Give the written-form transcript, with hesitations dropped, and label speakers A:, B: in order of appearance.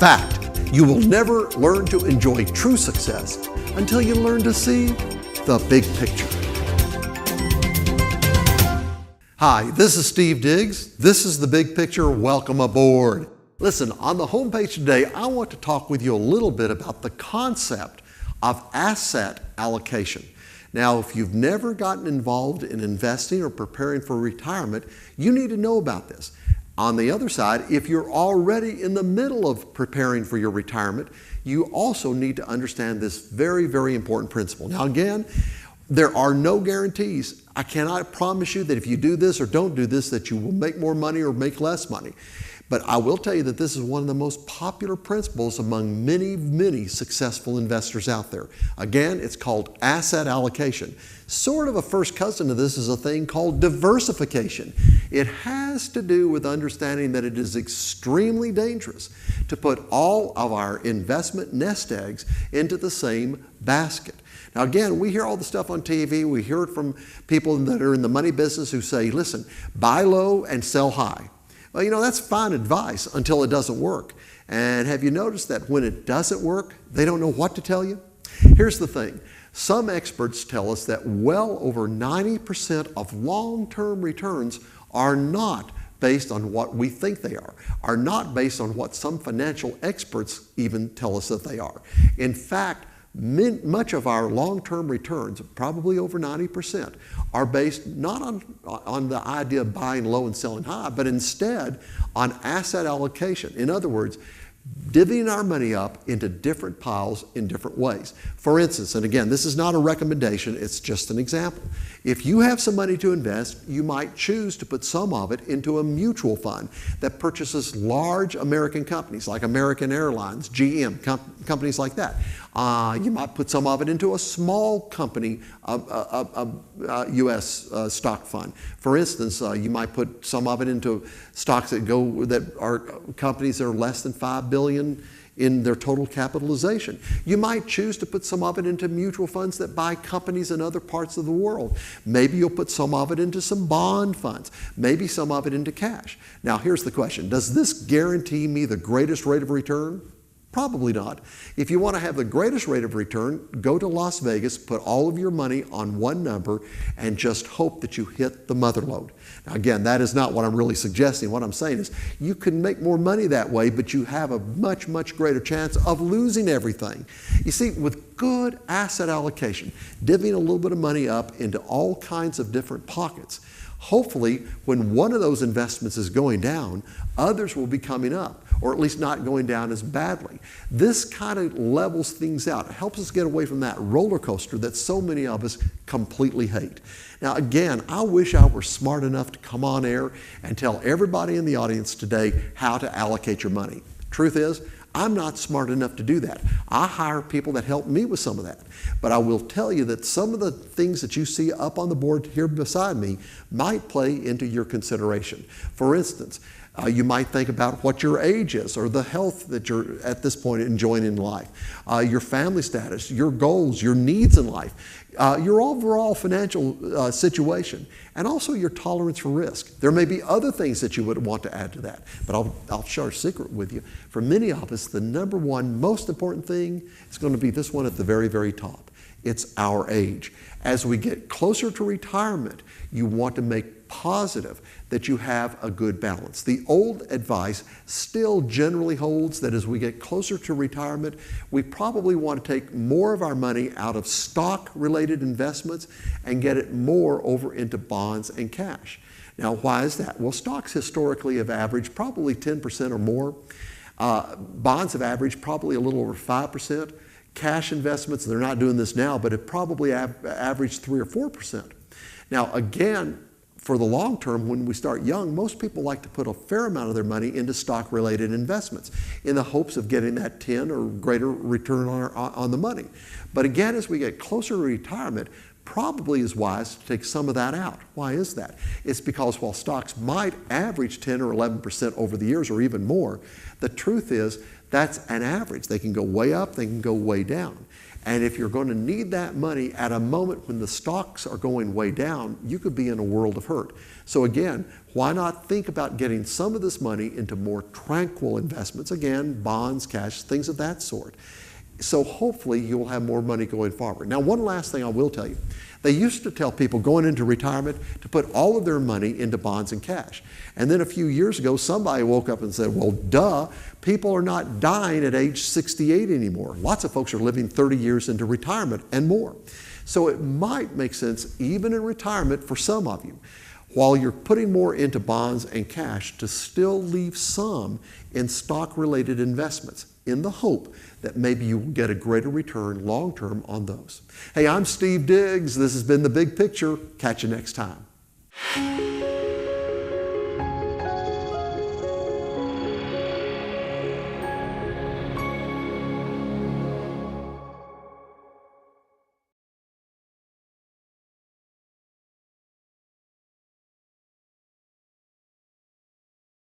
A: fact, you will never learn to enjoy true success until you learn to see the big picture. Hi, this is Steve Diggs. This is The Big Picture. Welcome aboard. Listen, on the homepage today, I want to talk with you a little bit about the concept of asset allocation. Now, if you've never gotten involved in investing or preparing for retirement, you need to know about this. On the other side, if you're already in the middle of preparing for your retirement, you also need to understand this very, very important principle. Now, again, there are no guarantees. I cannot promise you that if you do this or don't do this, that you will make more money or make less money. But I will tell you that this is one of the most popular principles among many, many successful investors out there. Again, it's called asset allocation. Sort of a first cousin to this is a thing called diversification. It has to do with understanding that it is extremely dangerous to put all of our investment nest eggs into the same basket. Now again, we hear all the stuff on TV, we hear it from people that are in the money business who say, listen, buy low and sell high. Well, you know, that's fine advice until it doesn't work. And have you noticed that when it doesn't work, they don't know what to tell you? Here's the thing. Some experts tell us that well over 90% of long-term returns are not based on what we think they are not based on what some financial experts even tell us that they are. In fact, much of our long-term returns, probably over 90%, are based not on the idea of buying low and selling high, but instead on asset allocation. In other words, divvying our money up into different piles in different ways. For instance, and again, this is not a recommendation, it's just an example. If you have some money to invest, you might choose to put some of it into a mutual fund that purchases large American companies like American Airlines, GM, companies like that. You might put some of it into a small company, U.S. stock fund. For instance, you might put some of it into stocks that are companies that are less than $5 billion in their total capitalization. You might choose to put some of it into mutual funds that buy companies in other parts of the world. Maybe you'll put some of it into some bond funds, maybe some of it into cash. Now here's the question, does this guarantee me the greatest rate of return? Probably not. If you want to have the greatest rate of return, go to Las Vegas, put all of your money on one number, and just hope that you hit the mother lode. Now again, that is not what I'm really suggesting. What I'm saying is you can make more money that way, but you have a much, much greater chance of losing everything. You see, with good asset allocation, divvying a little bit of money up into all kinds of different pockets, hopefully when one of those investments is going down, others will be coming up, or at least not going down as badly. This kind of levels things out. It helps us get away from that roller coaster that so many of us completely hate. Now again, I wish I were smart enough to come on air and tell everybody in the audience today how to allocate your money. Truth is, I'm not smart enough to do that. I hire people that help me with some of that. But I will tell you that some of the things that you see up on the board here beside me might play into your consideration. For instance, you might think about what your age is or the health that you're at this point enjoying in life, your family status, your goals, your needs in life, your overall financial situation, and also your tolerance for risk. There may be other things that you would want to add to that, but I'll share a secret with you. For many of us, the number one most important thing is going to be this one at the very, very top. It's our age. As we get closer to retirement, you want to make positive that you have a good balance. The old advice still generally holds that as we get closer to retirement, we probably want to take more of our money out of stock-related investments and get it more over into bonds and cash. Now, why is that? Well, stocks historically have averaged probably 10% or more. Bonds have averaged probably a little over 5%. Cash investments, they're not doing this now, but have probably averaged 3 or 4%. Now, again, for the long term, when we start young, most people like to put a fair amount of their money into stock-related investments in the hopes of getting that 10 or greater return on the money. But again, as we get closer to retirement, probably is wise to take some of that out. Why is that? It's because while stocks might average 10 or 11% over the years or even more, the truth is That's an average. They can go way up, they can go way down. And if you're going to need that money at a moment when the stocks are going way down, you could be in a world of hurt. So again, why not think about getting some of this money into more tranquil investments? Again, bonds, cash, things of that sort. So hopefully you'll have more money going forward. Now, one last thing I will tell you. They used to tell people going into retirement to put all of their money into bonds and cash. And then a few years ago, somebody woke up and said, well, duh, people are not dying at age 68 anymore. Lots of folks are living 30 years into retirement and more. So it might make sense, even in retirement for some of you, while you're putting more into bonds and cash, to still leave some in stock-related investments in the hope that maybe you will get a greater return long-term on those. Hey, I'm Steve Diggs. This has been The Big Picture. Catch you next time.